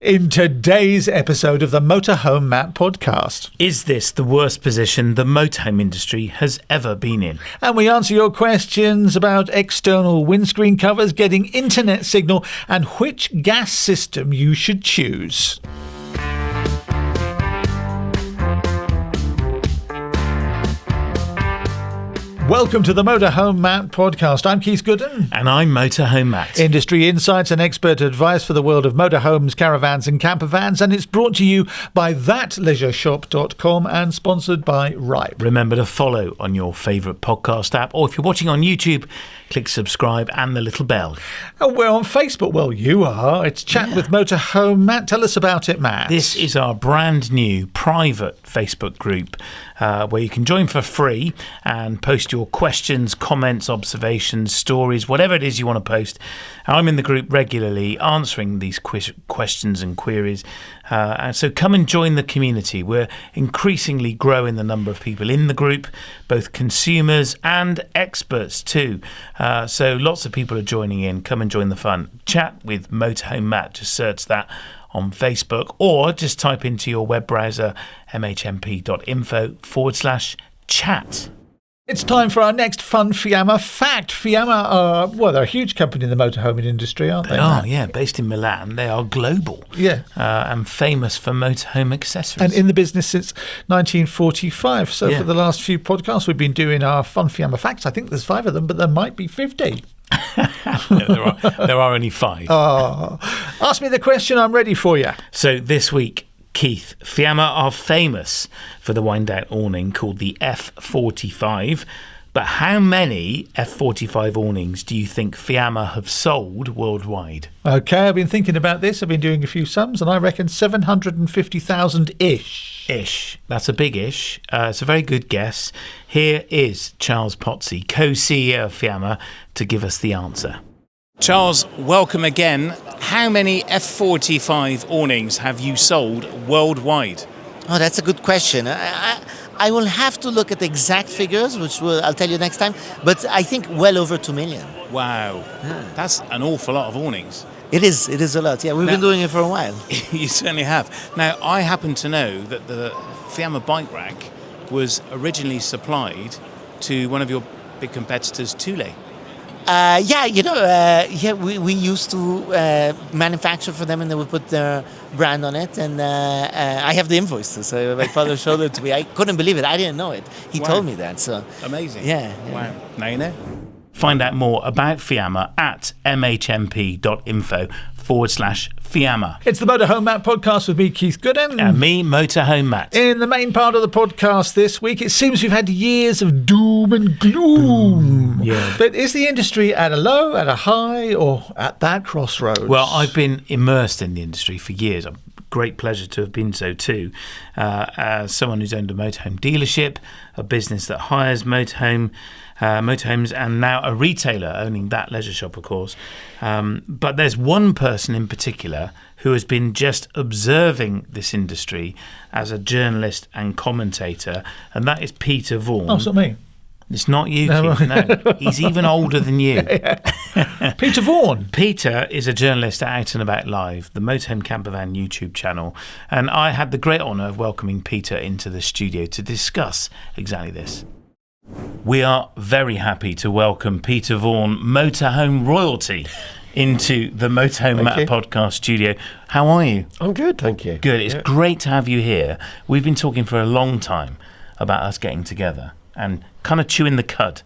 In today's episode of the Motorhome Map podcast. Is this the worst position the motorhome industry has ever been in? And we answer your questions about external windscreen covers, getting internet signal, and which gas system you should choose. Welcome to the Motorhome Map podcast. I'm Keith Gooden. And I'm Motorhome Matt. Industry insights and expert advice for the world of motorhomes, caravans and campervans. And it's brought to you by thatleisureshop.com and sponsored by Ripe. Remember to follow on your favourite podcast app, or if you're watching on YouTube, click subscribe and the little bell. And we're on Facebook. Well, you are. It's Chat with Motorhome Matt. Tell us about it, Matt. This is our brand new private Facebook group where you can join for free and post your questions, comments, observations, stories, whatever it is you want to post. I'm in the group regularly answering these questions and queries. And so come and join the community. We're increasingly growing the number of people in the group, both consumers and experts too. So lots of people are joining in. Come and join the fun. Chat with Motorhome Matt. Just search that on Facebook, or just type into your web browser mhmp.info/chat. It's time for our next fun Fiamma fact. Fiamma are, they're a huge company in the motorhome industry, aren't they? They are, yeah. Based in Milan. They are global. Yeah. And famous for motorhome accessories. And in the business since 1945. So for the last few podcasts, we've been doing our fun Fiamma facts. I think there's 5 of them, but there might be 50. No, there are only 5. Oh, ask me the question. I'm ready for you. So this week, Keith, Fiamma are famous for the wind-out awning called the F45. But how many F45 awnings do you think Fiamma have sold worldwide? Okay, I've been thinking about this. I've been doing a few sums, and I reckon 750,000-ish. Ish. That's a big ish. It's a very good guess. Here is Charles Potsy, co-CEO of Fiamma, to give us the answer. Charles, welcome again. How many F45 awnings have you sold worldwide? Oh, that's a good question. I will have to look at the exact figures, which I'll tell you next time, but I think well over 2 million. Wow. Yeah. That's an awful lot of awnings. It is a lot, yeah. We've been doing it for a while. You certainly have. Now, I happen to know that the Fiamma bike rack was originally supplied to one of your big competitors, Stoneleigh. We used to manufacture for them, and they would put their brand on it. And I have the invoices, so my father showed it to me. I couldn't believe it. I didn't know it. He told me that. So amazing. Yeah. Wow. Now you know. Find out more about Fiamma at mhmp.info/Fiamma. It's the Motorhome Map podcast with me, Keith Gooden. And me, Motorhome Matt. In the main part of the podcast this week, it seems we've had years of doom and gloom. Yeah. But is the industry at a low, at a high, or at that crossroads? Well, I've been immersed in the industry for years. Great pleasure to have been so too. As someone who's owned a motorhome dealership, a business that hires motorhomes, and now a retailer owning That Leisure Shop, of course. But there's one person in particular who has been just observing this industry as a journalist and commentator, and that is Peter Vaughan. Oh, it's not me. It's not you, Keith, no. He's even older than you. Yeah. Peter Vaughan. Peter is a journalist at Out and About Live, the Motorhome Campervan YouTube channel, and I had the great honour of welcoming Peter into the studio to discuss exactly this. We are very happy to welcome Peter Vaughan, motorhome royalty, into the Motorhome Map podcast studio. How are you? I'm good, thank you. Good. It's great to have you here. We've been talking for a long time about us getting together and kind of chewing the cud.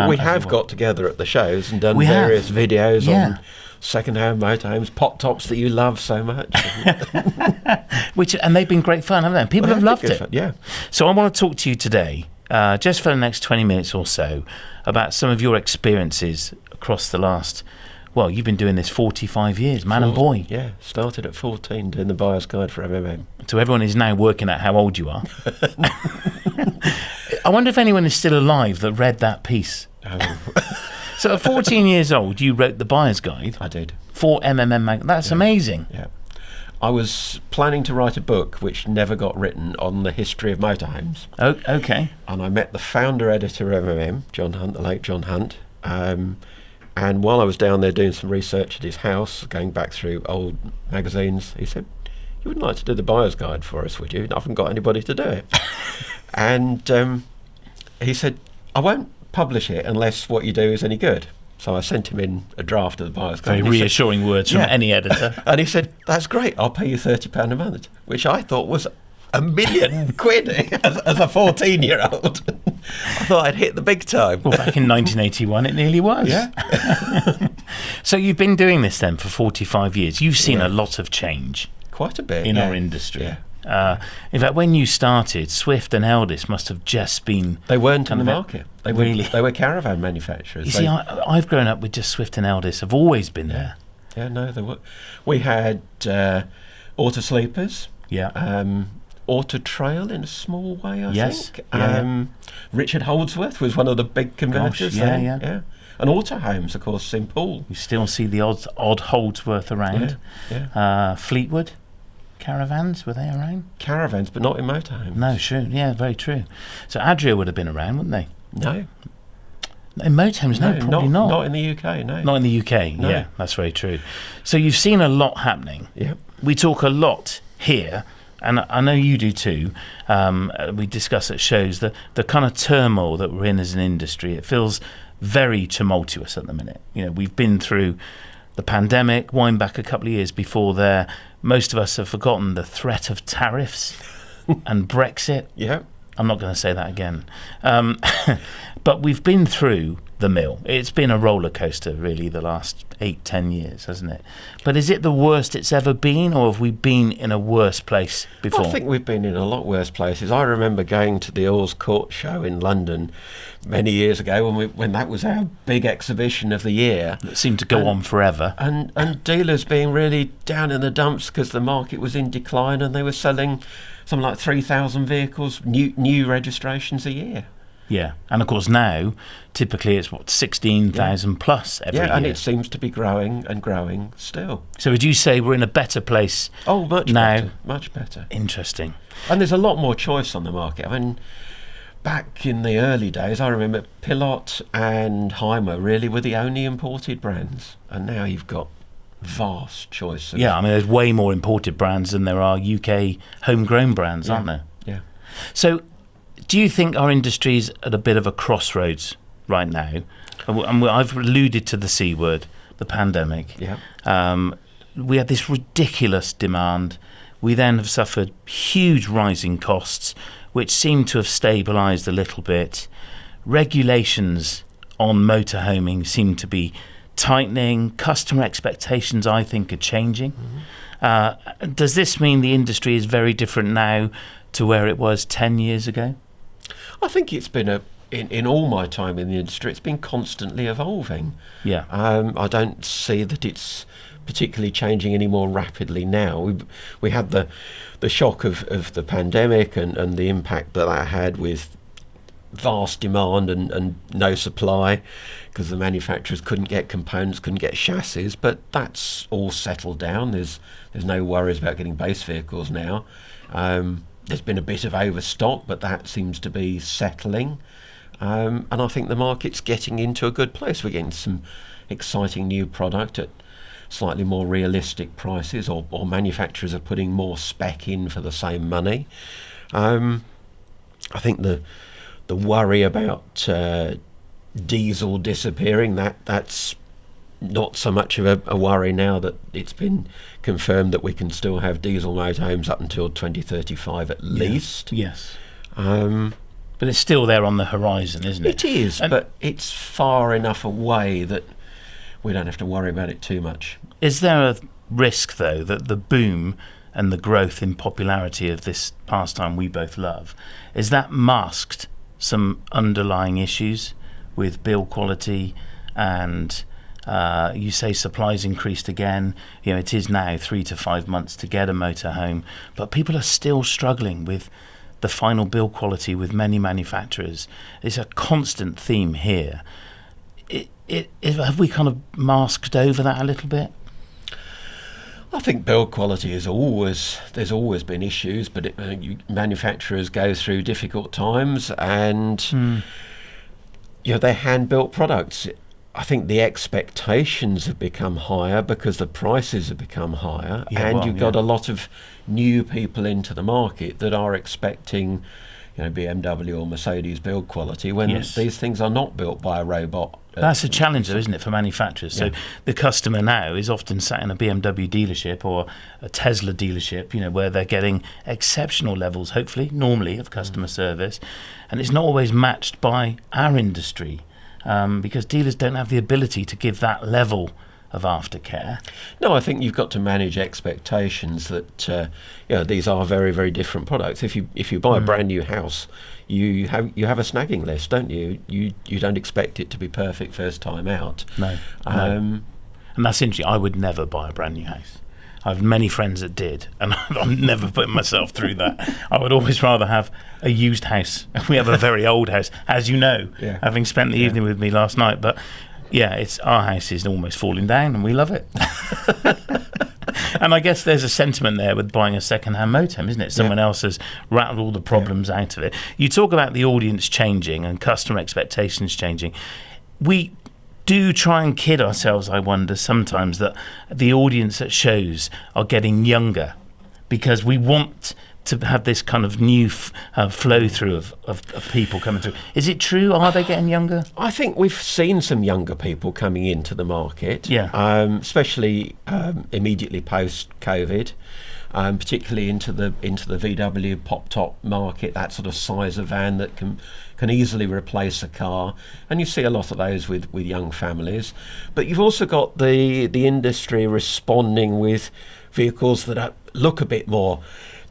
We have got together at the shows and done various videos on second-hand motorhomes, pop tops that you love so much. And they've been great fun, haven't they? People have loved it. Fun, yeah. So I want to talk to you today, just for the next 20 minutes or so, about some of your experiences across the last... Well, you've been doing this 45 years, man and boy. Yeah, started at 14 doing the buyer's guide for MMM. So everyone is now working out how old you are. I wonder if anyone is still alive that read that piece. Oh. So at 14 years old, you wrote the buyer's guide. I did. For MMM. That's amazing. Yeah. I was planning to write a book which never got written on the history of motorhomes. Oh, okay. And I met the founder editor of MMM, John Hunt, the late John Hunt. And while I was down there doing some research at his house, going back through old magazines, he said, "You wouldn't like to do the buyer's guide for us, would you? I haven't got anybody to do it." And he said, "I won't publish it unless what you do is any good." So I sent him in a draft of the buyer's guide. Very reassuring words from any editor. And he said, "That's great, I'll pay you £30 a month," which I thought was £1 million as a 14-year-old. I thought I'd hit the big time. Well, back in 1981, it nearly was. Yeah. So you've been doing this then for 45 years. You've seen a lot of change. Quite a bit in our industry. Yeah. In fact, when you started, Swift and Eldis must have just been... They weren't in the market. They were caravan manufacturers. You see, I've grown up with just Swift and Eldis. Have always been there. Yeah, no, they were. We had Auto Sleepers. Yeah. Auto Trail in a small way, I think. Yeah. Richard Holdsworth was one of the big converters. Yeah. And Autohomes, of course, St Paul. You still see the odd Holdsworth around. Yeah. Fleetwood caravans, were they around? Caravans, but not in motorhomes. No, sure. Yeah, very true. So Adria would have been around, wouldn't they? No. In motorhomes, no, probably not. Not in the UK, no. Not in the UK, No. yeah, that's very true. So you've seen a lot happening. Yeah. We talk a lot here, and I know you do too. We discuss at shows the kind of turmoil that we're in as an industry. It feels very tumultuous at the minute. You know, we've been through the pandemic, wind back a couple of years before there. Most of us have forgotten the threat of tariffs and Brexit. Yeah. I'm not going to say that again. But we've been through the mill. It's been a roller coaster, really, the last 8-10 years, hasn't it? But is it the worst it's ever been, or have we been in a worse place before? I think we've been in a lot worse places. I remember going to the Earls Court show in London many years ago when that was our big exhibition of the year. It seemed to go on forever. And dealers being really down in the dumps because the market was in decline and they were selling something like 3,000 vehicles, new registrations a year. Yeah, and of course now, typically it's 16,000 plus every year. Yeah, and it seems to be growing and growing still. So would you say we're in a better place Oh, much now? better, much better. Interesting. And there's a lot more choice on the market. I mean, back in the early days, I remember Pilot and Hymer really were the only imported brands, and now you've got vast choice. Yeah, I mean, there's way more imported brands than there are UK homegrown brands, aren't there? Yeah. So do you think our industry's at a bit of a crossroads right now? And I've alluded to the C word, the pandemic. Yeah. We had this ridiculous demand. We then have suffered huge rising costs, which seem to have stabilised a little bit. Regulations on motorhoming seem to be tightening. Customer expectations, I think, are changing. Mm-hmm. Does this mean the industry is very different now to where it was 10 years ago? I think it's been in all my time in the industry, it's been constantly evolving. Yeah. I don't see that it's particularly changing any more rapidly now. We had the shock of the pandemic and the impact that had with vast demand and no supply because the manufacturers couldn't get components, couldn't get chassis, but that's all settled down. There's no worries about getting base vehicles now. There's been a bit of overstock, but that seems to be settling. And I think the market's getting into a good place. We're getting some exciting new product at slightly more realistic prices, or manufacturers are putting more spec in for the same money. I think the worry about diesel disappearing, that's not so much of a worry now that it's been confirmed that we can still have diesel motorhomes up until 2035 at least. Yes. But it's still there on the horizon, isn't it? It is, but it's far enough away that we don't have to worry about it too much. Is there a risk, though, that the boom and the growth in popularity of this pastime we both love, is that masked some underlying issues with build quality and you say supplies increased again? You know, it is now 3 to 5 months to get a motorhome, but people are still struggling with the final build quality with many manufacturers. It's a constant theme here. Have we kind of masked over that a little bit? I think build quality there's always been issues, but manufacturers go through difficult times, and they're hand-built products. I think the expectations have become higher because the prices have become higher, Yeah, and well, you've got yeah. a lot of new people into the market that are expecting, BMW or Mercedes build quality when Yes. these things are not built by a robot. That's a challenge, though, isn't it, for manufacturers? So Yeah. the customer now is often sat in a BMW dealership or a Tesla dealership, where they're getting exceptional levels, hopefully, normally, of customer service. And it's not always matched by our industry because dealers don't have the ability to give that level of aftercare. No, I think you've got to manage expectations that these are very, very different products. If you buy a brand new house, you have a snagging list, don't you? You don't expect it to be perfect first time out. No. Um, And that's interesting. I would never buy a brand new house. I have many friends that did, and I'm never putting myself through that. I would always rather have a used house. We have a very old house, as you know, Yeah. having spent the evening with me last night. But yeah, our house is almost falling down, and we love it. And I guess there's a sentiment there with buying a second-hand motorhome, isn't it? Someone else has rattled all the problems out of it. You talk about the audience changing and customer expectations changing. We do try and kid ourselves, I wonder, sometimes that the audience at shows are getting younger because we want to have this kind of new flow through of people coming through. Is it true? Are they getting younger? I think we've seen some younger people coming into the market, especially immediately post-COVID, particularly into the VW pop-top market, that sort of size of van that can easily replace a car, and you see a lot of those with young families. But you've also got the industry responding with vehicles that look a bit more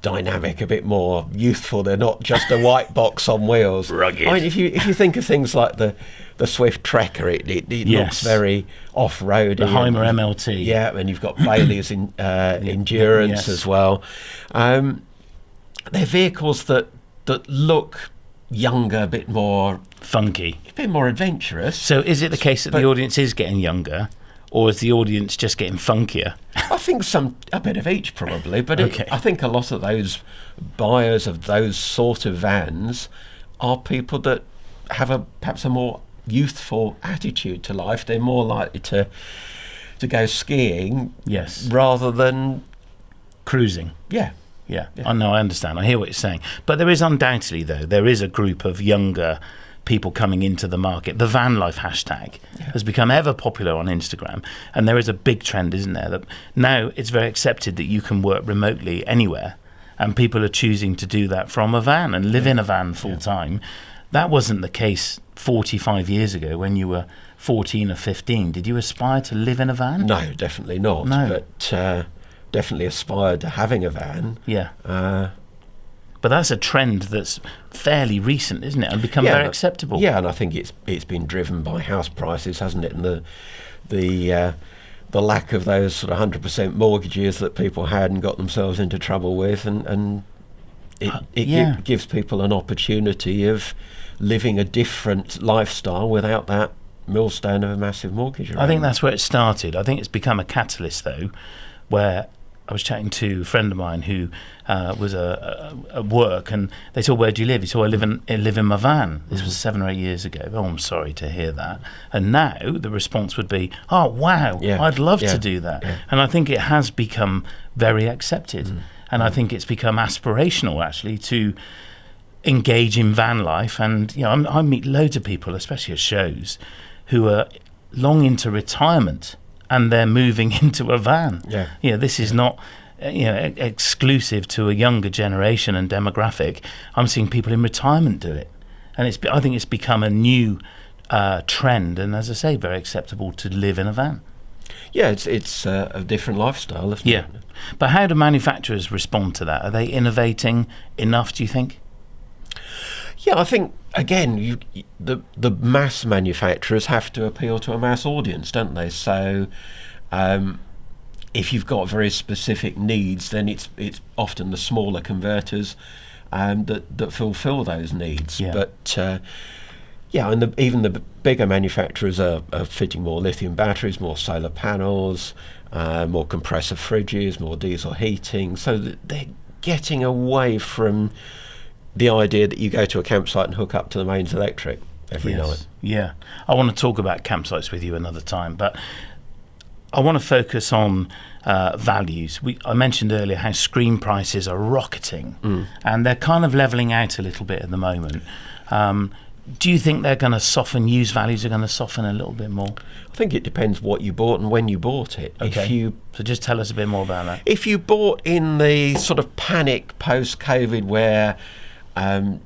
dynamic, a bit more youthful. They're not just a white box on wheels. Rugged. I mean, if you think of things like the Swift Trekker, it looks very off-roady. The Heimer MLT. Yeah, and you've got Bailey's Endurance as well. They're vehicles that look younger, a bit more funky, a bit more adventurous. So is it the case that the audience is getting younger, or is the audience just getting funkier? I think a bit of each probably, but I think a lot of those buyers of those sort of vans are people that have perhaps a more youthful attitude to life. They're more likely to go skiing, rather than cruising. Yeah. I know, I understand. I hear what you're saying. But there is undoubtedly, though, there is a group of younger people coming into the market. The van life hashtag has become ever popular on Instagram, and there is a big trend, isn't there, that now it's very accepted that you can work remotely anywhere, and people are choosing to do that from a van and live in a van full time. That wasn't the case 45 years ago when you were 14 or 15. Did you aspire to live in a van? No, definitely not. No. But definitely aspired to having a van. But that's a trend that's fairly recent, isn't it? And become very acceptable. Yeah, and I think it's been driven by house prices, hasn't it? And the lack of those sort of 100% mortgages that people had and got themselves into trouble with, and it gives people an opportunity of living a different lifestyle without that millstone of a massive mortgage around. I think that's where it started. I think it's become a catalyst, though, where I was chatting to a friend of mine who was at work, and they said, "Where do you live?" He said, "I live in my van." This was 7 or 8 years ago. Oh, I'm sorry to hear that. And now the response would be, "Oh, wow, I'd love to do that." Yeah. And I think it has become very accepted. And I think it's become aspirational, actually, to engage in van life. And I meet loads of people, especially at shows, who are long into retirement, and they're moving into a van. This is not exclusive to a younger generation and demographic. I'm seeing people in retirement do it, and I think it's become a new trend, and as I say, very acceptable to live in a van. Yeah, it's a different lifestyle, isn't it? But how do manufacturers respond to that? Are they innovating enough, do you think? Yeah, I think, again, the mass manufacturers have to appeal to a mass audience, don't they? So if you've got very specific needs, then it's often the smaller converters that fulfill those needs. But and even the bigger manufacturers are fitting more lithium batteries, more solar panels, more compressor fridges, more diesel heating. So they're getting away from the idea that you go to a campsite and hook up to the mains electric. every night. Yeah. I want to talk about campsites with you another time, but I want to focus on values. I mentioned earlier how screen prices are rocketing, and they're kind of levelling out a little bit at the moment. Do you think they're going to soften, used values are going to soften a little bit more? I think it depends what you bought and when you bought it. Okay. So just tell us a bit more about that. If you bought in the sort of panic post-COVID where, I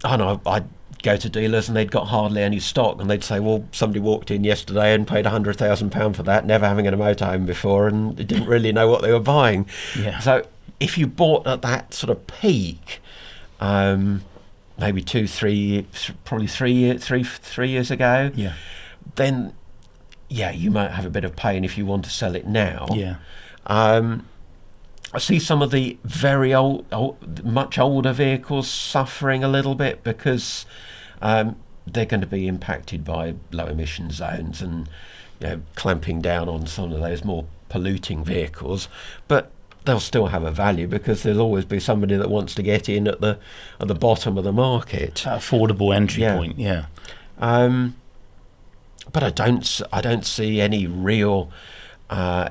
don't know, I'd go to dealers and they'd got hardly any stock, and they'd say, well, somebody walked in yesterday and paid £100,000 for that, never having a motorhome before, and they didn't really know what they were buying. Yeah. So if you bought at that sort of peak, maybe 3 years ago, then you might have a bit of pain if you want to sell it now. I see some of the very old, much older vehicles suffering a little bit because they're going to be impacted by low emission zones and clamping down on some of those more polluting vehicles, but they'll still have a value because there'll always be somebody that wants to get in at the bottom of the market. Affordable entry point, but I don't see any real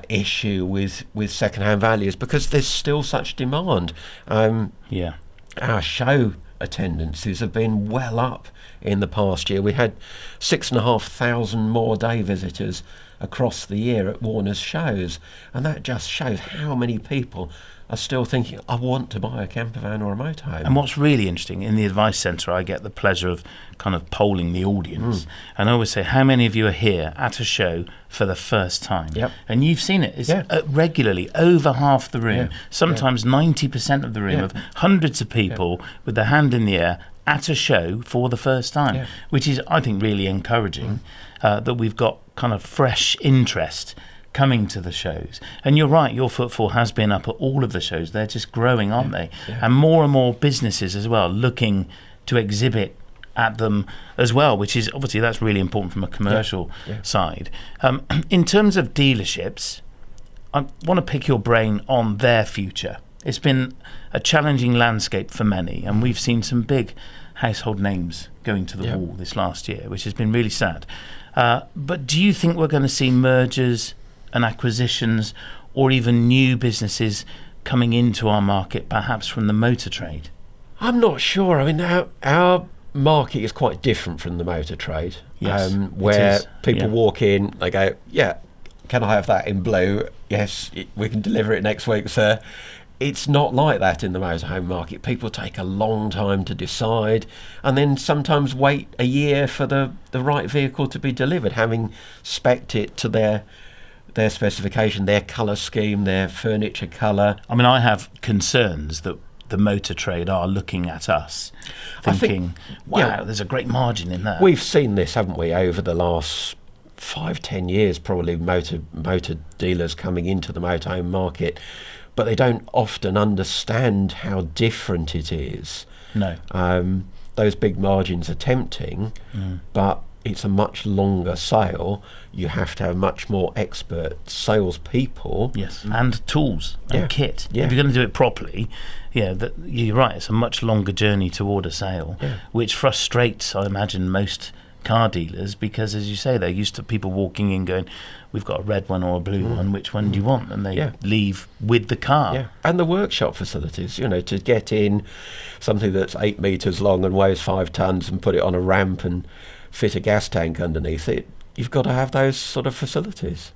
issue with second-hand values because there's still such demand. Our show attendances have been well up in the past year. We had 6,500 more day visitors across the year at Warner's shows, and that just shows how many people are still thinking, I want to buy a camper van or a motorhome. And what's really interesting, in the advice centre, I get the pleasure of kind of polling the audience. And I always say, how many of you are here at a show for the first time? And you've seen it. It's regularly over half the room, sometimes 90% of the room, of hundreds of people with their hand in the air at a show for the first time, which is, I think, really encouraging, that we've got kind of fresh interest coming to the shows. And you're right, your footfall has been up at all of the shows. They're just growing, aren't they? And more businesses as well looking to exhibit at them as well, which is obviously, that's really important from a commercial side. In terms of dealerships, I want to pick your brain on their future. It's been a challenging landscape for many, and we've seen some big household names going to the wall this last year, which has been really sad. But do you think we're going to see mergers and acquisitions, or even new businesses coming into our market, perhaps from the motor trade? I'm not sure. I mean, our market is quite different from the motor trade, where people walk in, they go, can I have that in blue? Yes, we can deliver it next week, sir. It's not like that in the motorhome market. People take a long time to decide, and then sometimes wait a year for the right vehicle to be delivered, having spec'd it to their specification, their colour scheme, their furniture colour. I mean, I have concerns that the motor trade are looking at us thinking, there's a great margin in that. We've seen this, haven't we, over the last 5-10 years, probably, motor dealers coming into the motorhome market, but they don't often understand how different it is. No. Those big margins are tempting, but it's a much longer sale. You have to have much more expert salespeople. And tools and kit. If you're going to do it properly, you're right, it's a much longer journey toward a sale, which frustrates, I imagine, most car dealers, because, as you say, they're used to people walking in going, we've got a red one or a blue one, which one do you want? And they leave with the car. And the workshop facilities, to get in something that's 8 metres long and weighs 5 tonnes and put it on a ramp and fit a gas tank underneath it, you've got to have those sort of facilities.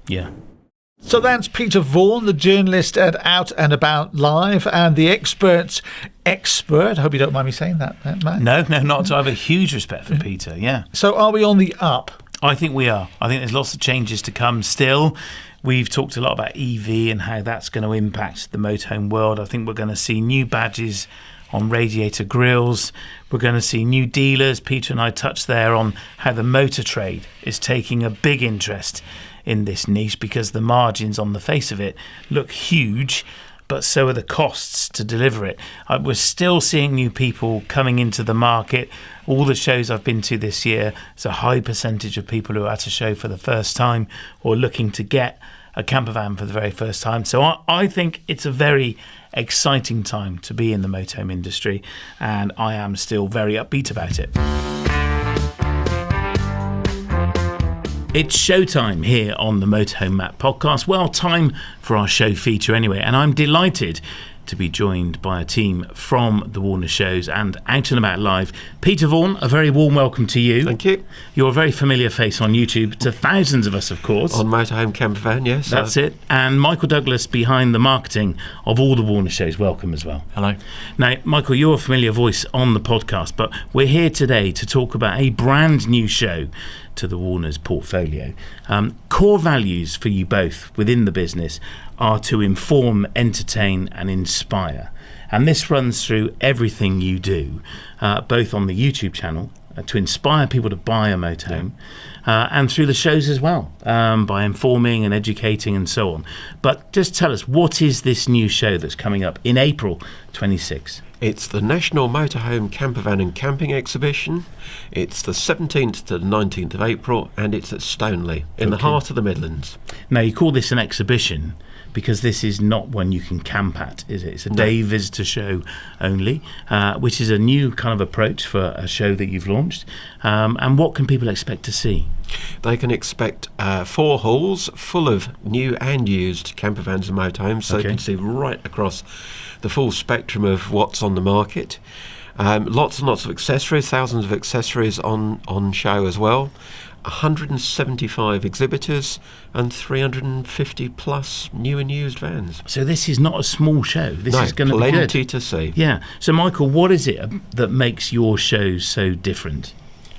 So that's Peter Vaughan, the journalist at Out and About Live, and the expert's expert. I hope you don't mind me saying that, Matt. No, not at all. I have a huge respect for Peter, So are we on the up? I think we are. I think there's lots of changes to come still. We've talked a lot about EV and how that's going to impact the motorhome world. I think we're going to see new badges on radiator grills. We're going to see new dealers. Peter and I touched there on how the motor trade is taking a big interest in this niche because the margins on the face of it look huge, but so are the costs to deliver it. We're still seeing new people coming into the market. All the shows I've been to this year, it's a high percentage of people who are at a show for the first time or looking to get a camper van for the very first time. So I think it's a very exciting time to be in the motorhome industry, and I am still very upbeat about it. It's showtime here on the Motorhome Map podcast. Well, time for our show feature anyway, and I'm delighted to be joined by a team from the Warner shows and Out and About Live. Peter Vaughan, a very warm welcome to you. Thank you. You're a very familiar face on YouTube to thousands of us, of course. On Motorhome Camper Van, yes. That's it. And Michael Douglas behind the marketing of all the Warner shows. Welcome as well. Hello. Now, Michael, you're a familiar voice on the podcast, but we're here today to talk about a brand new show to the Warner's portfolio. Core values for you both within the business are to inform, entertain and inspire. And this runs through everything you do, both on the YouTube channel to inspire people to buy a motorhome, and through the shows as well, by informing and educating and so on. But just tell us, what is this new show that's coming up in April 26? It's the National Motorhome Camper Van and Camping Exhibition. It's the 17th to the 19th of April, and it's at Stoneleigh, in the heart of the Midlands. Now, you call this an exhibition because this is not one you can camp at, is it? It's a day visitor show only, which is a new kind of approach for a show that you've launched. And what can people expect to see? They can expect 4 halls full of new and used camper vans and motorhomes, so you can see right across the full spectrum of what's on the market. Lots and lots of accessories, thousands of accessories on show as well. 175 exhibitors and 350 plus new and used vans. So this is not a small show. This is going to be good. Plenty to see. Yeah. So Michael, what is it that makes your shows so different?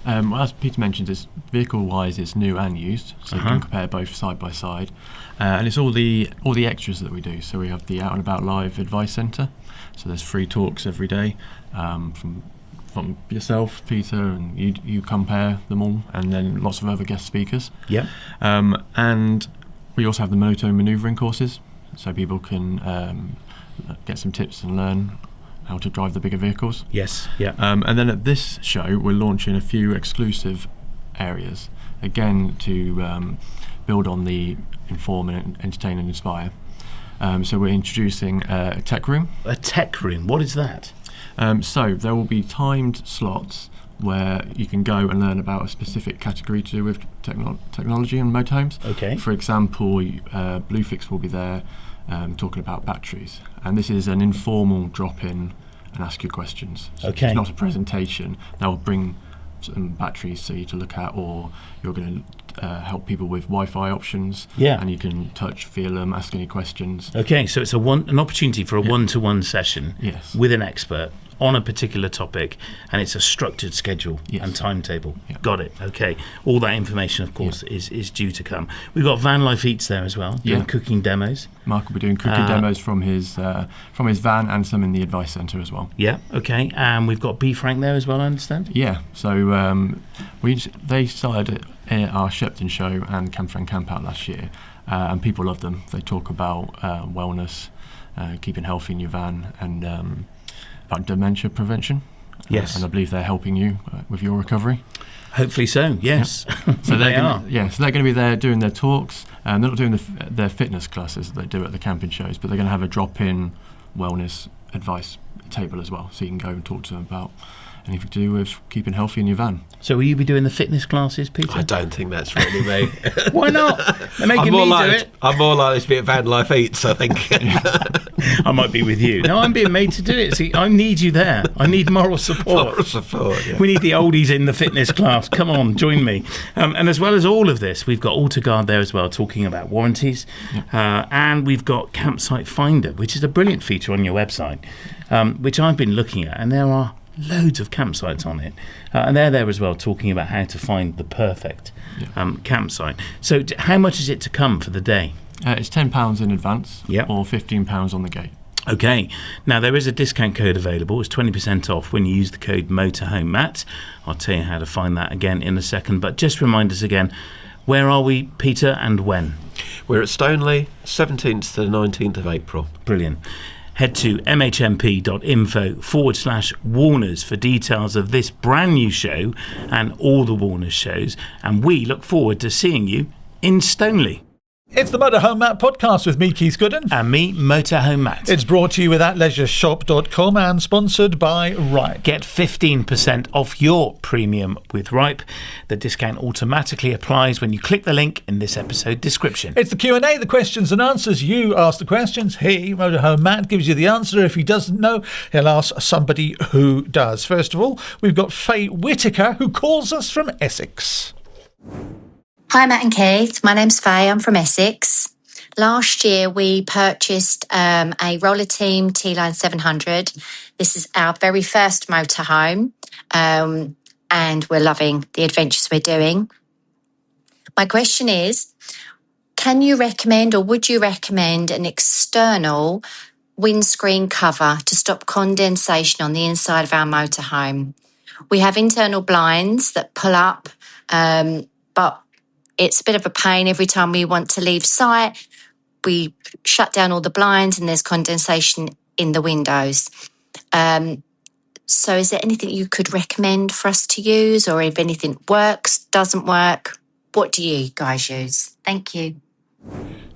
As Peter mentioned, it's vehicle-wise, it's new and used, so you can compare both side by side. And it's all the extras that we do. So we have the Out and About Live Advice Centre. So there's free talks every day from yourself, Peter, and you compare them all, and then lots of other guest speakers. Yeah. And we also have the motor manoeuvring courses, so people can get some tips and learn how to drive the bigger vehicles. Yes. Yeah. And then at this show, we're launching a few exclusive areas, again to build on the inform and entertain and inspire. So we're introducing a tech room. A tech room. What is that? So there will be timed slots where you can go and learn about a specific category to do with technology and motorhomes. Okay. For example, Bluefix will be there talking about batteries, and this is an informal drop-in and ask you questions. So Okay. It's not a presentation. They'll bring some batteries for you to look at, or you're going to help people with Wi-Fi options. Yeah. And you can touch, feel them, ask any questions. Okay, so it's an opportunity for a one-to-one session Yes. with an expert on a particular topic, and it's a structured schedule Yes. and timetable. Yeah. Got it. Okay. All that information, of course, is due to come. We've got Van Life Eats there as well, doing cooking demos. Mark will be doing cooking demos from his van, and some in the advice centre as well. Yeah. Okay. And we've got B Frank there as well, I understand. Yeah, so they started at our Shepton show and Camp Friend Camp Out last year, and people love them. They talk about wellness, keeping healthy in your van, and about dementia prevention. Yes. And I believe they're helping you with your recovery. Hopefully so. Yes. So they are. So they're going to be there doing their talks. They're not doing their fitness classes that they do at the camping shows, but they're going to have a drop-in wellness advice table as well, so you can go and talk to them about anything to do with keeping healthy in your van. So will you be doing the fitness classes, Peter? I don't think that's really me. Why not? They're making me do it. I'm more likely to be at Van Life Eats, I think. I might be with you. No, I'm being made to do it. See, I need you there. I need moral support. Moral support, yeah. We need the oldies in the fitness class. Come on, join me. And as well as all of this, we've got AutoGuard there as well, talking about warranties. And we've got Campsite Finder, which is a brilliant feature on your website, which I've been looking at, and there are loads of campsites on it. And they're there as well, talking about how to find the perfect campsite. So how much is it to come for the day? It's £10 in advance, Yep. or £15 on the gate. Okay, now there is a discount code available. It's 20% off when you use the code MotorhomeMatt. I'll tell you how to find that again in a second, but just remind us again, where are we, Peter, and when? We're at Stoneleigh, 17th to the 19th of April. Brilliant. Head to mhmp.info/Warners for details of this brand new show and all the Warners shows, and we look forward to seeing you in Stoneleigh. It's the Motorhome Matt podcast with me, Keith Gooden. And me, Motorhome Matt. It's brought to you with atleisureshop.com and sponsored by Ripe. Get 15% off your premium with Ripe. The discount automatically applies when you click the link in this episode description. It's the Q&A, the questions and answers. You ask the questions. He, Motorhome Matt, gives you the answer. If he doesn't know, he'll ask somebody who does. First of all, we've got Faye Whitaker, who calls us from Essex. Hi Matt and Keith, my name's Faye, I'm from Essex. Last year we purchased a Roller Team T-Line 700. This is our very first motorhome and we're loving the adventures we're doing. My question is, can you recommend or would you recommend an external windscreen cover to stop condensation on the inside of our motorhome? We have internal blinds that pull up, but it's a bit of a pain every time we want to leave site. We shut down all the blinds and there's condensation in the windows. So is there anything you could recommend for us to use, or if anything works, doesn't work? What do you guys use? Thank you.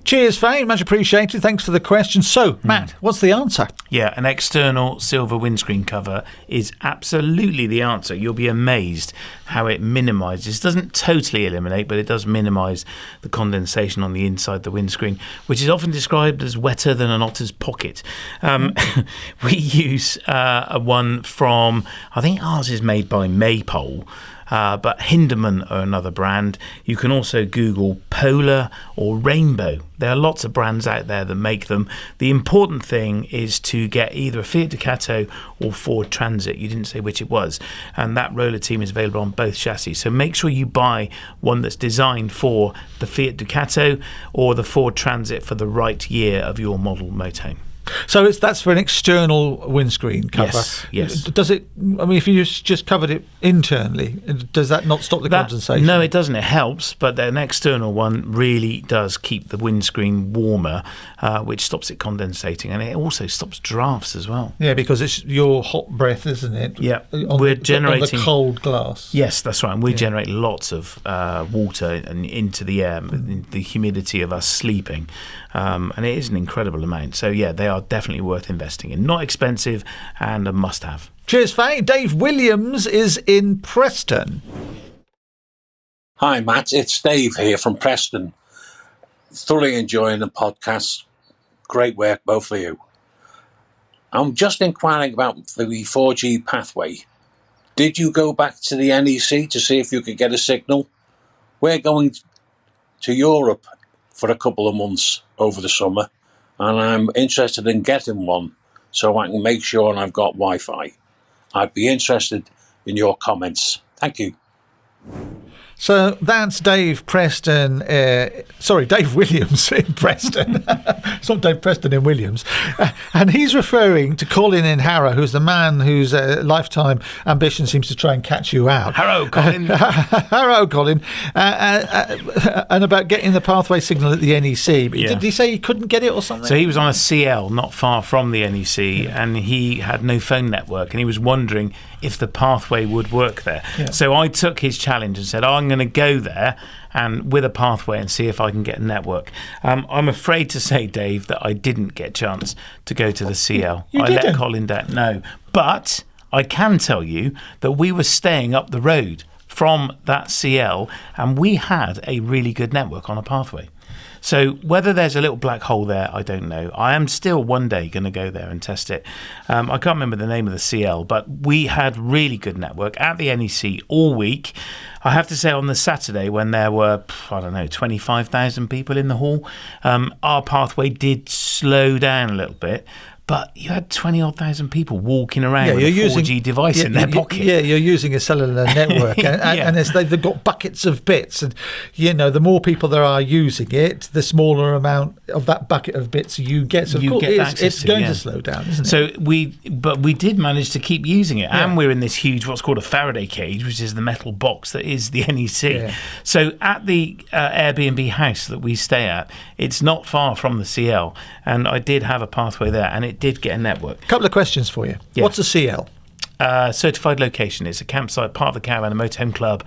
Cheers, Faye. Much appreciated. Thanks for the question. So, Matt, what's the answer? Yeah, an external silver windscreen cover is absolutely the answer. You'll be amazed how it minimises. It doesn't totally eliminate, but it does minimise the condensation on the inside the windscreen, which is often described as wetter than an otter's pocket. We use one from, I think ours is made by Maypole. But Hinderman are another brand. You can also Google Polar or Rainbow. There are lots of brands out there that make them. The important thing is to get either a Fiat Ducato or Ford Transit. You didn't say which it was. And that Roller Team is available on both chassis. So make sure you buy one that's designed for the Fiat Ducato or the Ford Transit for the right year of your model motorhome. So that's for an external windscreen cover. Yes. Does it? I mean, if you just covered it internally, does that not stop the condensation? No, it doesn't. It helps, but an external one really does keep the windscreen warmer, which stops it condensating, and it also stops drafts as well. Yeah, because it's your hot breath, isn't it? Yeah, we're generating on the cold glass. Yes, that's right. And we generate lots of water and into the air, the humidity of us sleeping, and it is an incredible amount. So yeah, they are definitely worth investing in. Not expensive and a must-have. Cheers, Faye. Dave Williams is in Preston. Hi, Matt. It's Dave here from Preston. Thoroughly enjoying the podcast. Great work, both of you. I'm just inquiring about the 4G pathway. Did you go back to the NEC to see if you could get a signal? We're going to Europe for a couple of months over the summer, and I'm interested in getting one so I can make sure I've got Wi-Fi. I'd be interested in your comments. Thank you. So that's Dave Preston. Dave Williams in Preston. It's not Dave Preston in Williams. And he's referring to Colin in Harrow, who's the man whose lifetime ambition seems to try and catch you out. Hello, Colin. Hello, Colin. And about getting the pathway signal at the NEC. But did he say he couldn't get it or something? So he was on a CL not far from the NEC, and he had no phone network, and he was wondering if the pathway would work there. Yeah. So I took his challenge and said, I'm going to go there and with a pathway and see if I can get a network. I'm afraid to say, Dave, that I didn't get a chance to go to the CL. I let Colin down. No. But I can tell you that we were staying up the road from that CL and we had a really good network on a pathway. So whether there's a little black hole there, I don't know. I am still one day going to go there and test it. I can't remember the name of the CL, but we had really good network at the NEC all week. I have to say on the Saturday when there were, 25,000 people in the hall, our pathway did slow down a little bit. But you had 20-odd thousand people walking around with a 4G device in their pocket. Yeah, you're using a cellular network. And they've got buckets of bits. And, the more people there are using it, the smaller amount of that bucket of bits you get. So, of course, it's going to slow down, isn't it? So we did manage to keep using it. Yeah. And we're in this huge, what's called a Faraday cage, which is the metal box that is the NEC. Yeah. So at the Airbnb house that we stay at, it's not far from the CL. And I did have a pathway there, and it did get a network. A couple of questions for you. Yeah. What's a CL? certified location. It's a campsite, part of the caravan, a motorhome club.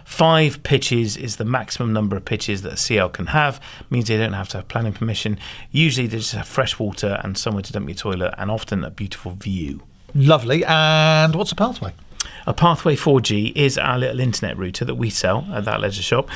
5 pitches is the maximum number of pitches that a CL can have. Means they don't have to have planning permission. Usually they just have fresh water and somewhere to dump your toilet, and often a beautiful view. Lovely. And what's a pathway? A Pathway 4G is our little internet router that we sell at that leisure shop,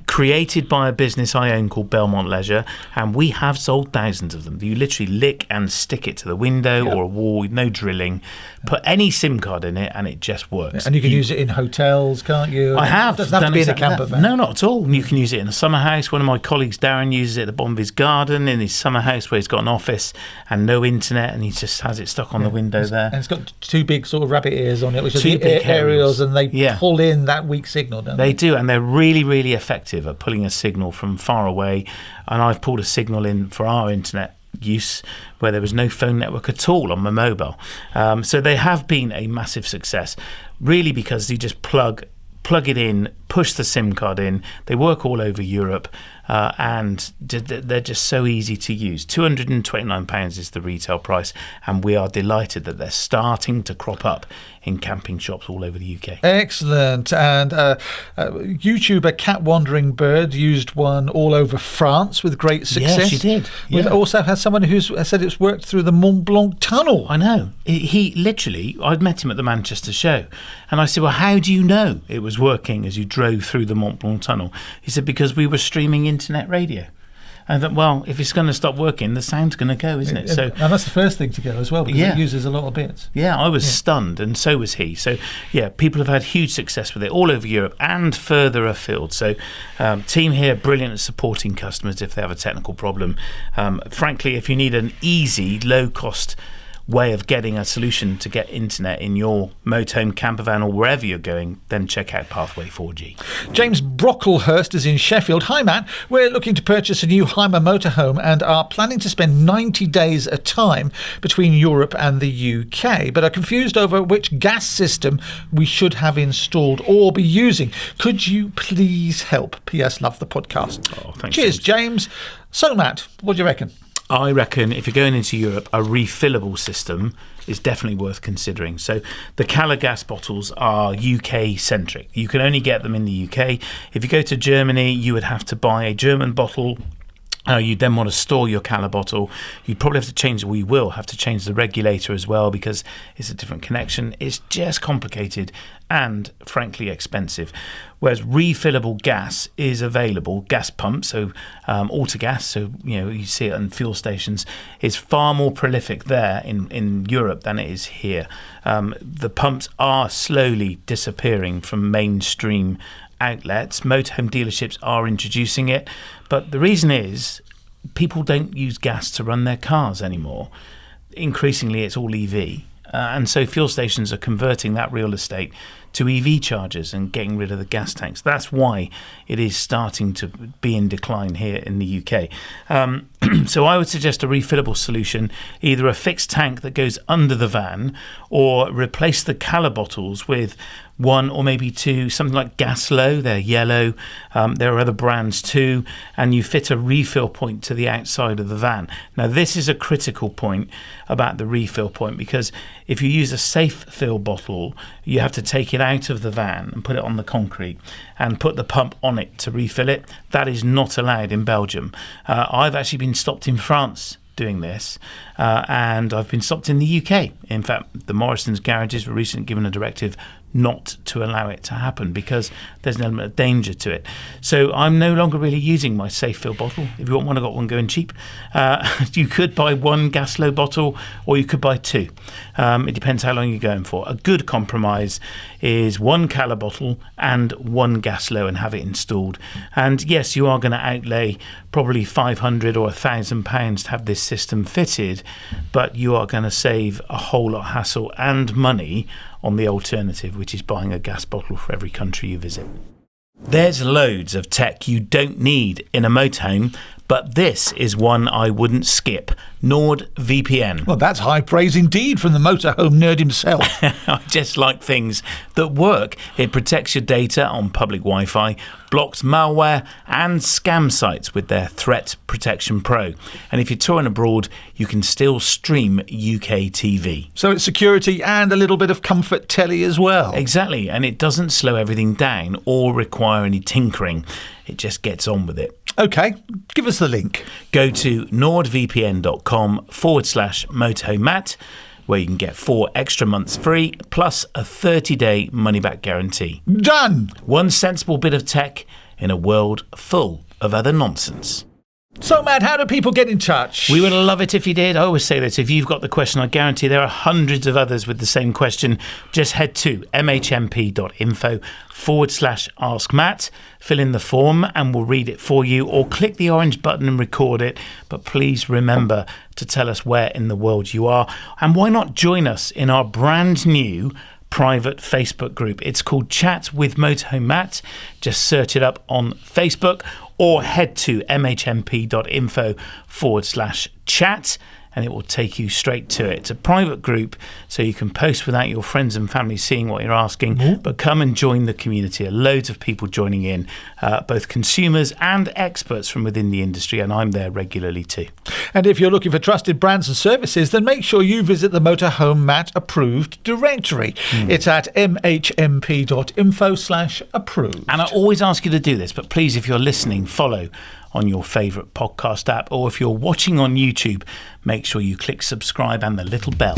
created by a business I own called Belmont Leisure, and we have sold thousands of them. You literally lick and stick it to the window or a wall, no drilling. Put any SIM card in it and it just works. And you can use it in hotels, can't you? I have. It doesn't have to be in a camper van. No, not at all. You can use it in a summer house. One of my colleagues, Darren, uses it at the bottom of his garden in his summer house where he's got an office and no internet, and he just has it stuck on the window there. And it's got 2 big sort of rabbit ears on it, which are Two the big aerials, and they Yeah. pull in that weak signal, don't they? They do, and they're really, really effective at pulling a signal from far away. And I've pulled a signal in for our internet use where there was no phone network at all on my mobile. So they have been a massive success, really, because you just plug it in, push the SIM card in. They work all over Europe, and they're just so easy to use. £229 is the retail price, and we are delighted that they're starting to crop up in camping shops all over the UK. Excellent. And YouTuber Cat Wandering Bird used one all over France with great success. Yeah, she did. We've Yeah. also had someone who's said it's worked through the Mont Blanc tunnel. I know. He literally, I'd met him at the Manchester show, and I said, well, how do you know it was working as you drove through the Mont Blanc tunnel? He said, because we were streaming internet radio. I thought, well, if it's going to stop working, the sound's going to go, isn't it? So, and that's the first thing to go as well, because Yeah. it uses a lot of bits. yeah, I was stunned, and so was he. So, yeah, people have had huge success with it all over Europe and further afield. So, team here, brilliant at supporting customers if they have a technical problem. Frankly, if you need an easy, low-cost way of getting a solution to get internet in your motorhome, camper van, or wherever you're going, then check out Pathway 4G. James Brocklehurst is in Sheffield. Hi, Matt. We're looking to purchase a new Fiamma motorhome and are planning to spend 90 days at a time between Europe and the UK, but are confused over which gas system we should have installed or be using. Could you please help? P.S. Love the podcast. Oh, thanks, Cheers, James. So, Matt, what do you reckon? I reckon if you're going into Europe, a refillable system is definitely worth considering. So the Cala gas bottles are UK centric. You can only get them in the UK. If you go to Germany, you would have to buy a German bottle. You then want to store your Cala bottle. You probably have to change, we will have to change the regulator as well because it's a different connection. It's just complicated and frankly expensive. Whereas refillable gas is available, gas pumps, so Autogas, so you see it on fuel stations, is far more prolific there in Europe than it is here. The pumps are slowly disappearing from mainstream outlets. Motorhome dealerships are introducing it, but the reason is people don't use gas to run their cars anymore. Increasingly it's all EV, and so fuel stations are converting that real estate to EV chargers and getting rid of the gas tanks. That's why it is starting to be in decline here in the UK. So I would suggest a refillable solution, either a fixed tank that goes under the van, or replace the Cala bottles with one or maybe two, something like Gaslow. They're yellow. There are other brands too, and you fit a refill point to the outside of the van. Now this is a critical point about the refill point, because if you use a safe fill bottle, you have to take it out of the van and put it on the concrete and put the pump on it to refill it. That is not allowed in Belgium. I've actually been stopped in France doing this, and I've been stopped in the UK. In fact, the Morrison's garages were recently given a directive not to allow it to happen because there's an element of danger to it. So I'm no longer really using my safe fill bottle. If you want one, I've got one going cheap. You could buy one Gaslow bottle or you could buy two. It depends how long you're going for. A good compromise is one Cala bottle and one Gaslow and have it installed. And yes, you are going to outlay probably £500 or £1,000 to have this system fitted, but you are going to save a whole lot of hassle and money on the alternative, which is buying a gas bottle for every country you visit. There's loads of tech you don't need in a motorhome, but this is one I wouldn't skip. NordVPN. Well, that's high praise indeed from the motorhome nerd himself. I just like things that work. It protects your data on public Wi-Fi, blocks malware and scam sites with their Threat Protection Pro. And if you're touring abroad, you can still stream UK TV. So it's security and a little bit of comfort telly as well. Exactly, and it doesn't slow everything down or require any tinkering. It just gets on with it. OK, give us the link. Go to nordvpn.com/motorhome, where you can get 4 extra months free, plus a 30-day money-back guarantee. Done! One sensible bit of tech in a world full of other nonsense. So, Matt, how do people get in touch? We would love it if you did. I always say that if you've got the question, I guarantee there are hundreds of others with the same question. Just head to mhmp.info/askmatt, fill in the form and we'll read it for you, or click the orange button and record it. But please remember to tell us where in the world you are. And why not join us in our brand new private Facebook group. It's called Chat with Motorhome Matt. Just search it up on Facebook or head to mhmp.info/chat and it will take you straight to it. It's a private group, so you can post without your friends and family seeing what you're asking, but come and join the community. Loads of people joining in, both consumers and experts from within the industry, and I'm there regularly too. And if you're looking for trusted brands and services, then make sure you visit the Motorhome Matt approved directory. It's at mhmp.info/approved. And I always ask you to do this, but please, if you're listening, follow on your favourite podcast app, or if you're watching on YouTube, make sure you click subscribe and the little bell.